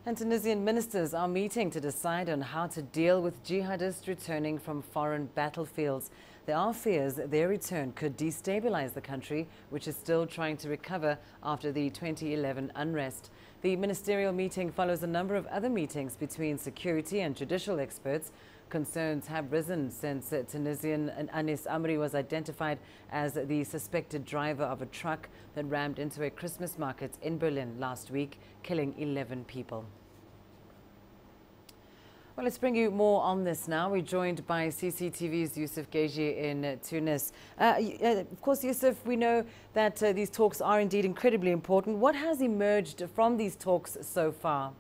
And Tunisian ministers are meeting to decide on how to deal with jihadists returning from foreign battlefields. There are fears that their return could destabilise the country, which is still trying to recover after the 2011 unrest. The ministerial meeting follows a number of other meetings between security and judicial experts. Concerns have risen since Tunisian Anis Amri was identified as the suspected driver of a truck that rammed into a Christmas market in Berlin last week, killing 11 people. Well, let's bring you more on this now. We're joined by CCTV's Yusuf Geji in Tunis. Of course, Yusuf, we know that these talks are indeed incredibly important. What has emerged from these talks so far?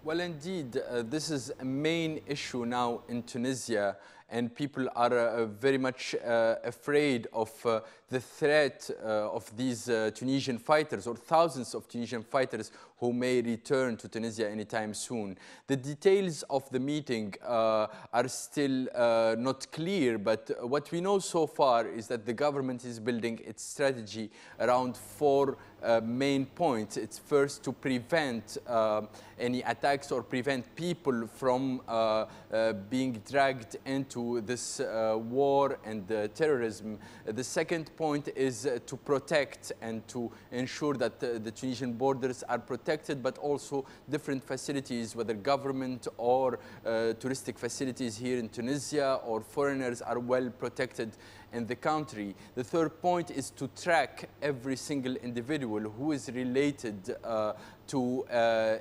Well, indeed, this is a main issue now in Tunisia, and people are very much afraid of the threat of these Tunisian fighters, or thousands of Tunisian fighters who may return to Tunisia anytime soon. The details of the meeting are still not clear, but what we know so far is that the government is building its strategy around four main points. It's first to prevent any attacks or prevent people from being dragged into this war and terrorism. The second point is to protect and to ensure that the Tunisian borders are protected, but also different facilities, whether government or touristic facilities here in Tunisia or foreigners, are well protected in the country. The third point is to track every single individual who is related to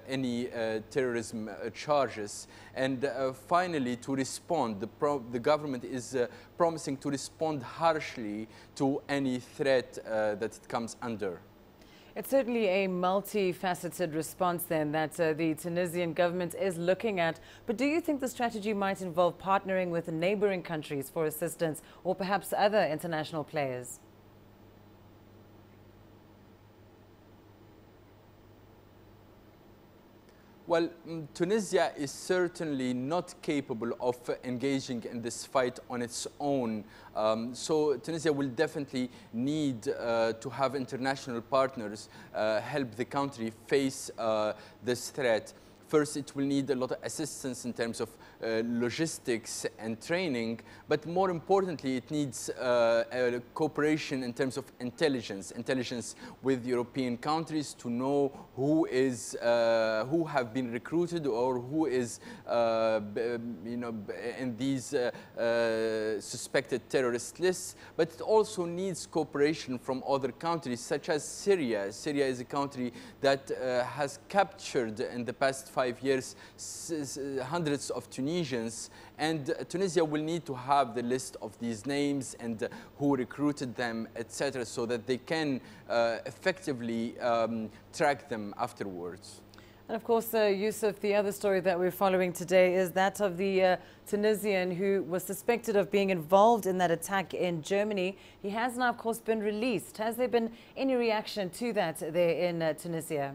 any terrorism charges. And finally, to respond. The government is promising to respond harshly to any threat that it comes under. It's certainly a multifaceted response then that the Tunisian government is looking at. But do you think the strategy might involve partnering with neighboring countries for assistance, or perhaps other international players? Well, Tunisia is certainly not capable of engaging in this fight on its own. So Tunisia will definitely need to have international partners help the country face this threat. First, it will need a lot of assistance in terms of logistics and training, but more importantly, it needs cooperation in terms of intelligence with European countries to know who have been recruited or who is, in these suspected terrorist lists. But it also needs cooperation from other countries, such as Syria. Syria is a country that has captured in the past 5 years hundreds of Tunisians, and Tunisia will need to have the list of these names and who recruited them, etc., so that they can effectively track them afterwards. And of course, Yusuf, the other story that we're following today is that of the Tunisian who was suspected of being involved in that attack in Germany. He has now, of course, been released. Has there been any reaction to that there in Tunisia?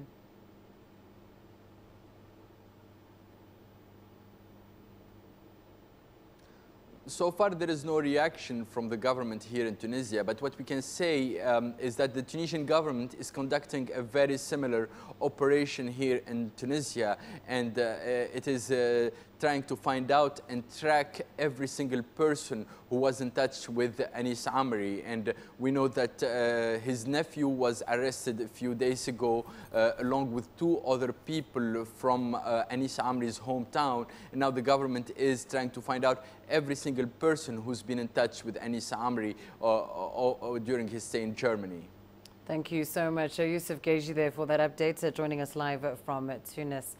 So far, there is no reaction from the government here in Tunisia, but what we can say is that the Tunisian government is conducting a very similar operation here in Tunisia, and it is trying to find out and track every single person who was in touch with Anis Amri. And we know that his nephew was arrested a few days ago along with 2 other people from Anis Amri's hometown. And now the government is trying to find out every single person who's been in touch with Anis Amri during his stay in Germany. Thank you so much, Yusuf Geji, there for that update, joining us live from Tunis.